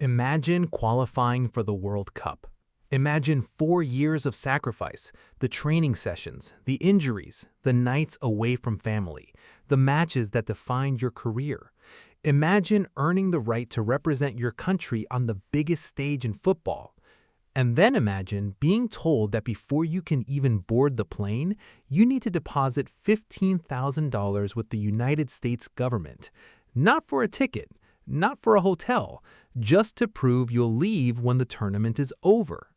Imagine qualifying for the World Cup. Imagine 4 years of sacrifice, the training sessions, the injuries, the nights away from family, the matches that defined your career. Imagine earning the right to represent your country on the biggest stage in football. And then imagine being told that before you can even board the plane, you need to deposit $15,000 with the United States government. Not for a ticket, not for a hotel, just to prove you'll leave when the tournament is over.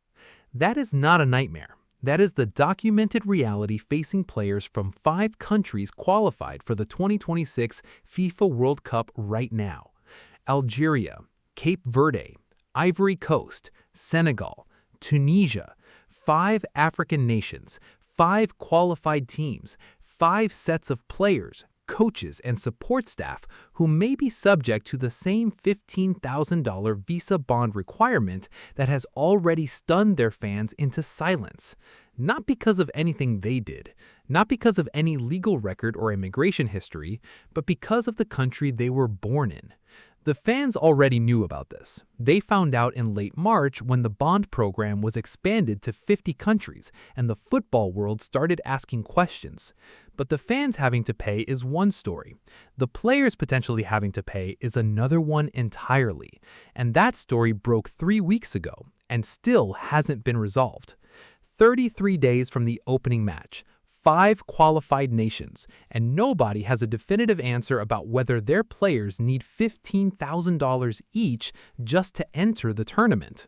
That is not a nightmare. That is the documented reality facing players from 5 countries qualified for the 2026 FIFA World Cup right now: Algeria, Cape Verde, Ivory Coast, Senegal, Tunisia. 5 African nations, 5 qualified teams, 5 sets of players, coaches, and support staff who may be subject to the same $15,000 visa bond requirement that has already stunned their fans into silence. Not because of anything they did, not because of any legal record or immigration history, but because of the country they were born in. The fans already knew about this. They found out in late March when the bond program was expanded to 50 countries and the football world started asking questions. But the fans having to pay is one story. The players potentially having to pay is another one entirely. And that story broke 3 weeks ago and still hasn't been resolved. 33 days from the opening match, 5 qualified nations, and nobody has a definitive answer about whether their players need $15,000 each just to enter the tournament.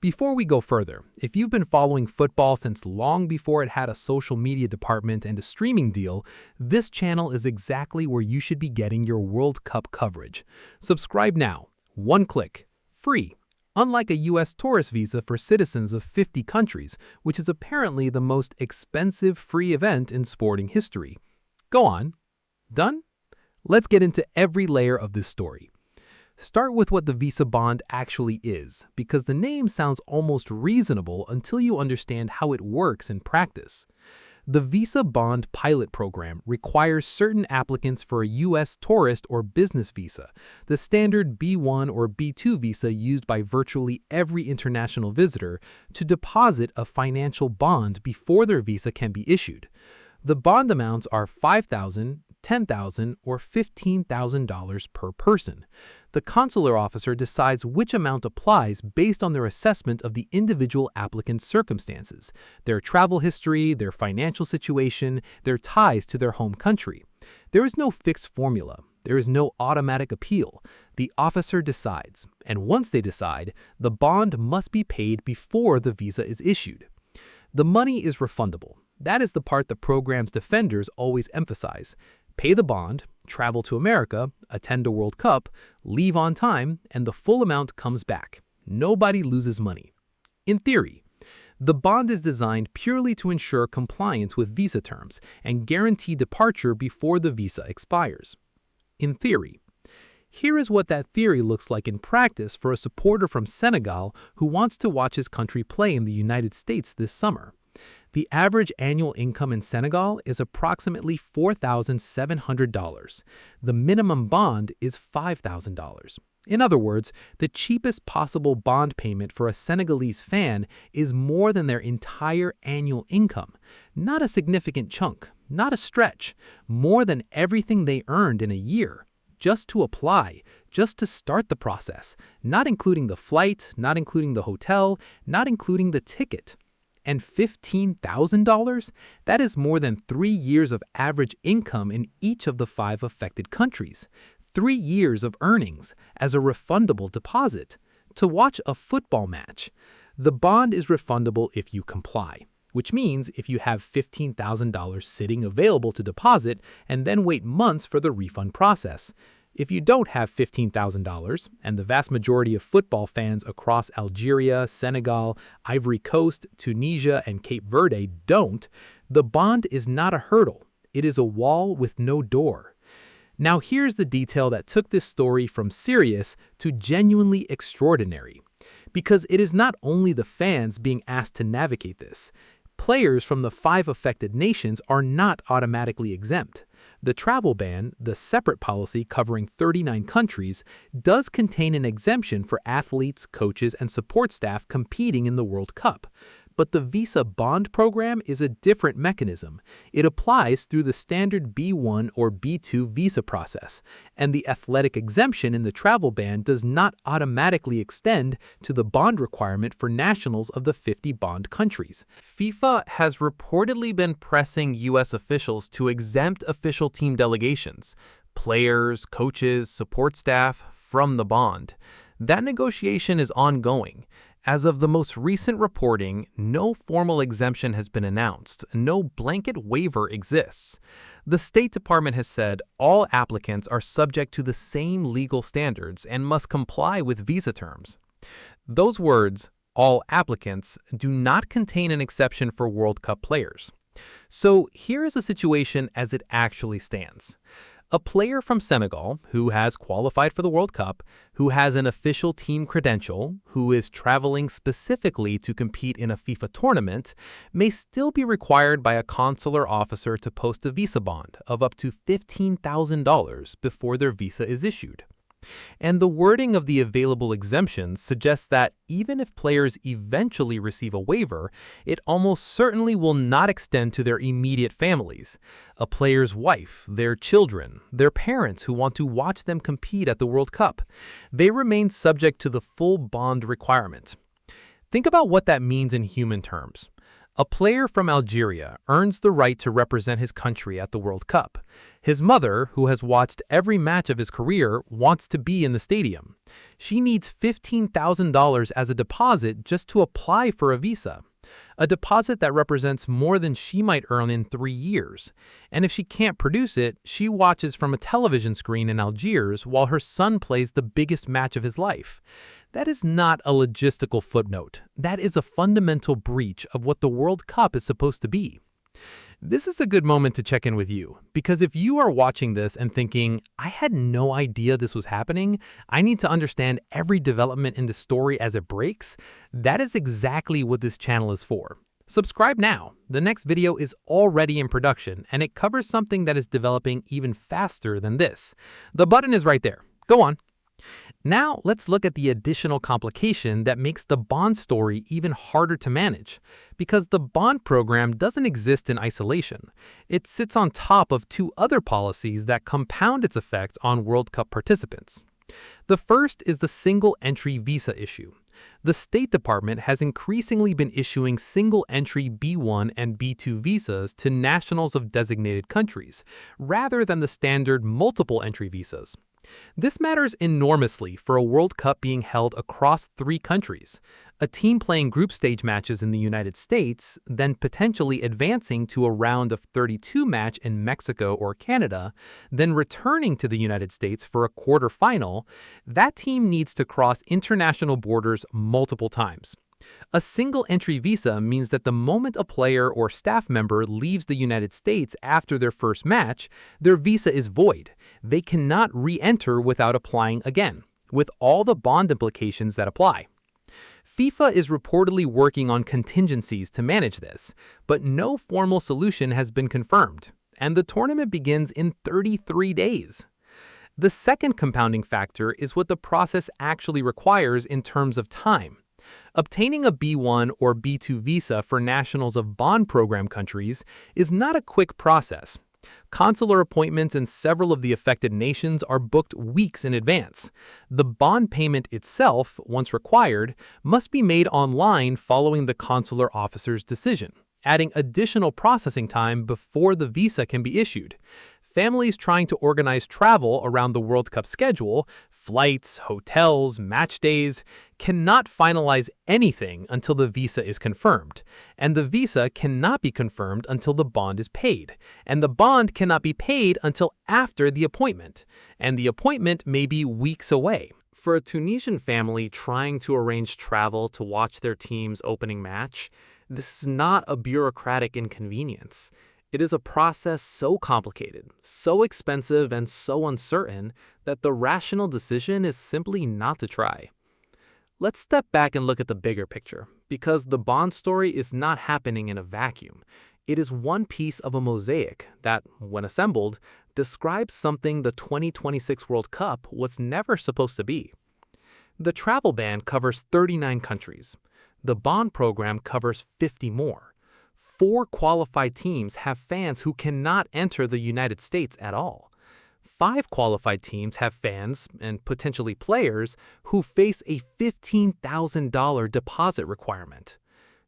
Before we go further, if you've been following football since long before it had a social media department and a streaming deal, this channel is exactly where you should be getting your World Cup coverage. Subscribe now. 1 click. Free. Unlike a U.S. tourist visa for citizens of 50 countries, which is apparently the most expensive free event in sporting history. Go on. Done? Let's get into every layer of this story. Start with what the visa bond actually is, because the name sounds almost reasonable until you understand how it works in practice. The Visa Bond Pilot Program requires certain applicants for a U.S. tourist or business visa, the standard B1 or B2 visa used by virtually every international visitor, to deposit a financial bond before their visa can be issued. The bond amounts are $5,000, $10,000, or $15,000 per person. The consular officer decides which amount applies based on their assessment of the individual applicant's circumstances, their travel history, their financial situation, their ties to their home country. There is no fixed formula. There is no automatic appeal. The officer decides, and once they decide, the bond must be paid before the visa is issued. The money is refundable. That is the part the program's defenders always emphasize. Pay the bond, travel to America, attend a World Cup, leave on time, and the full amount comes back. Nobody loses money. In theory, the bond is designed purely to ensure compliance with visa terms and guarantee departure before the visa expires. In theory. Here is what that theory looks like in practice for a supporter from Senegal who wants to watch his country play in the United States this summer. The average annual income in Senegal is approximately $4,700. The minimum bond is $5,000. In other words, the cheapest possible bond payment for a Senegalese fan is more than their entire annual income. Not a significant chunk, not a stretch, more than everything they earned in a year. Just to apply, just to start the process, not including the flight, not including the hotel, not including the ticket. And $15,000? That is more than 3 years of average income in each of the 5 affected countries. 3 years of earnings as a refundable deposit to watch a football match. The bond is refundable if you comply, which means if you have $15,000 sitting available to deposit and then wait months for the refund process. If you don't have $15,000, and the vast majority of football fans across Algeria, Senegal, Ivory Coast, Tunisia, and Cape Verde don't, the bond is not a hurdle. It is a wall with no door. Now here's the detail that took this story from serious to genuinely extraordinary. Because it is not only the fans being asked to navigate this. Players from the 5 affected nations are not automatically exempt. The travel ban, the separate policy covering 39 countries, does contain an exemption for athletes, coaches, and support staff competing in the World Cup. But the visa bond program is a different mechanism. It applies through the standard B1 or B2 visa process, and the athletic exemption in the travel ban does not automatically extend to the bond requirement for nationals of the 50 bond countries. FIFA has reportedly been pressing U.S. officials to exempt official team delegations, players, coaches, support staff, from the bond. That negotiation is ongoing. As of the most recent reporting, no formal exemption has been announced. No blanket waiver exists. The State Department has said all applicants are subject to the same legal standards and must comply with visa terms. Those words, all applicants, do not contain an exception for World Cup players. So here is the situation as it actually stands. A player from Senegal who has qualified for the World Cup, who has an official team credential, who is traveling specifically to compete in a FIFA tournament, may still be required by a consular officer to post a visa bond of up to $15,000 before their visa is issued. And the wording of the available exemptions suggests that even if players eventually receive a waiver, it almost certainly will not extend to their immediate families. A player's wife, their children, their parents who want to watch them compete at the World Cup. They remain subject to the full bond requirement. Think about what that means in human terms. A player from Algeria earns the right to represent his country at the World Cup. His mother, who has watched every match of his career, wants to be in the stadium. She needs $15,000 as a deposit just to apply for a visa. A deposit that represents more than she might earn in 3 years. And if she can't produce it, she watches from a television screen in Algiers while her son plays the biggest match of his life. That is not a logistical footnote. That is a fundamental breach of what the World Cup is supposed to be. This is a good moment to check in with you, because if you are watching this and thinking, I had no idea this was happening, I need to understand every development in the story as it breaks, that is exactly what this channel is for. Subscribe now. The next video is already in production, and it covers something that is developing even faster than this. The button is right there. Go on. Now, let's look at the additional complication that makes the bond story even harder to manage, because the bond program doesn't exist in isolation. It sits on top of 2 other policies that compound its effect on World Cup participants. The first is the single-entry visa issue. The State Department has increasingly been issuing single-entry B1 and B2 visas to nationals of designated countries, rather than the standard multiple-entry visas. This matters enormously for a World Cup being held across 3 countries, a team playing group stage matches in the United States, then potentially advancing to a round of 32 match in Mexico or Canada, then returning to the United States for a quarterfinal. That team needs to cross international borders multiple times. A single-entry visa means that the moment a player or staff member leaves the United States after their first match, their visa is void. They cannot re-enter without applying again, with all the bond implications that apply. FIFA is reportedly working on contingencies to manage this, but no formal solution has been confirmed, and the tournament begins in 33 days. The second compounding factor is what the process actually requires in terms of time. Obtaining a B1 or B2 visa for nationals of bond program countries is not a quick process. Consular appointments in several of the affected nations are booked weeks in advance. The bond payment itself, once required, must be made online following the consular officer's decision, adding additional processing time before the visa can be issued. Families trying to organize travel around the World Cup schedule, flights, hotels, match days, cannot finalize anything until the visa is confirmed. And the visa cannot be confirmed until the bond is paid. And the bond cannot be paid until after the appointment. And the appointment may be weeks away. For a Tunisian family trying to arrange travel to watch their team's opening match, this is not a bureaucratic inconvenience. It is a process so complicated, so expensive, and so uncertain that the rational decision is simply not to try. Let's step back and look at the bigger picture, because the bond story is not happening in a vacuum. It is one piece of a mosaic that, when assembled, describes something the 2026 World Cup was never supposed to be. The travel ban covers 39 countries. The bond program covers 50 more. 4 qualified teams have fans who cannot enter the United States at all. 5 qualified teams have fans, and potentially players, who face a $15,000 deposit requirement.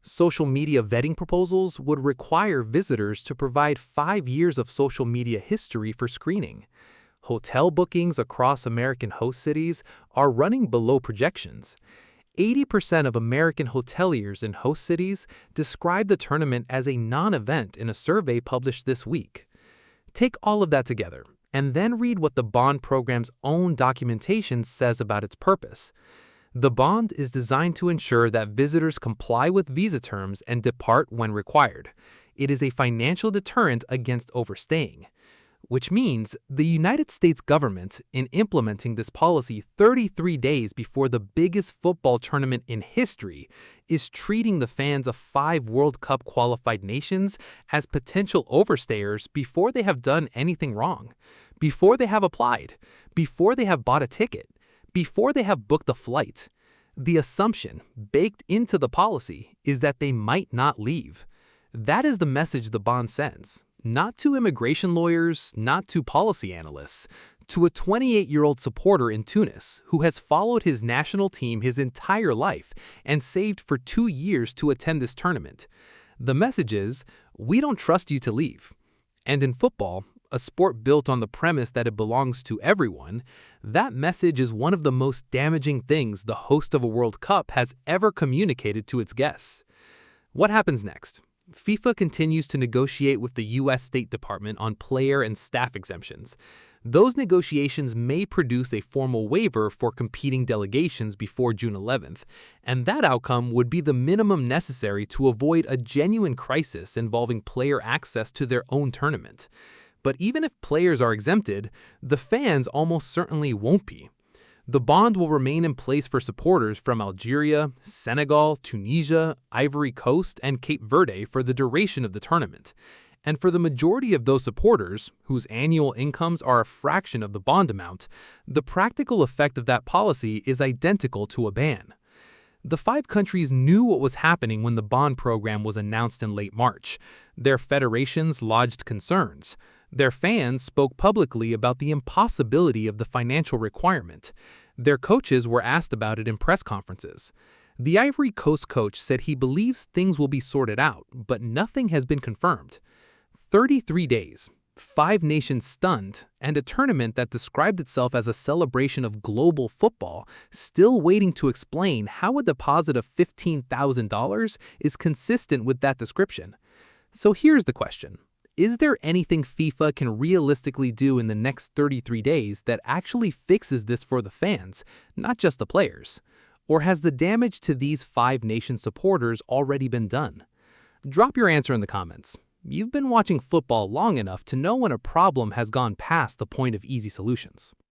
Social media vetting proposals would require visitors to provide 5 years of social media history for screening. Hotel bookings across American host cities are running below projections. 80% of American hoteliers in host cities describe the tournament as a non-event in a survey published this week. Take all of that together, and then read what the bond program's own documentation says about its purpose. The bond is designed to ensure that visitors comply with visa terms and depart when required. It is a financial deterrent against overstaying, which means the United States government, in implementing this policy 33 days before the biggest football tournament in history, is treating the fans of 5 World Cup qualified nations as potential overstayers before they have done anything wrong, before they have applied, before they have bought a ticket, before they have booked a flight. The assumption baked into the policy is that they might not leave. That is the message the bond sends. Not to immigration lawyers, not to policy analysts, to a 28-year-old supporter in Tunis who has followed his national team his entire life and saved for 2 years to attend this tournament. The message is, we don't trust you to leave. And in football, a sport built on the premise that it belongs to everyone, that message is one of the most damaging things the host of a World Cup has ever communicated to its guests. What happens next? FIFA continues to negotiate with the U.S. State Department on player and staff exemptions. Those negotiations may produce a formal waiver for competing delegations before June 11th, and that outcome would be the minimum necessary to avoid a genuine crisis involving player access to their own tournament. But even if players are exempted, the fans almost certainly won't be. The bond will remain in place for supporters from Algeria, Senegal, Tunisia, Ivory Coast, and Cape Verde for the duration of the tournament. And for the majority of those supporters, whose annual incomes are a fraction of the bond amount, the practical effect of that policy is identical to a ban. The 5 countries knew what was happening when the bond program was announced in late March. Their federations lodged concerns. Their fans spoke publicly about the impossibility of the financial requirement. Their coaches were asked about it in press conferences. The Ivory Coast coach said he believes things will be sorted out, but nothing has been confirmed. 33 days, 5 nations stunned, and a tournament that described itself as a celebration of global football still waiting to explain how a deposit of $15,000 is consistent with that description. So here's the question. Is there anything FIFA can realistically do in the next 33 days that actually fixes this for the fans, not just the players? Or has the damage to these 5 nation supporters already been done? Drop your answer in the comments. You've been watching football long enough to know when a problem has gone past the point of easy solutions.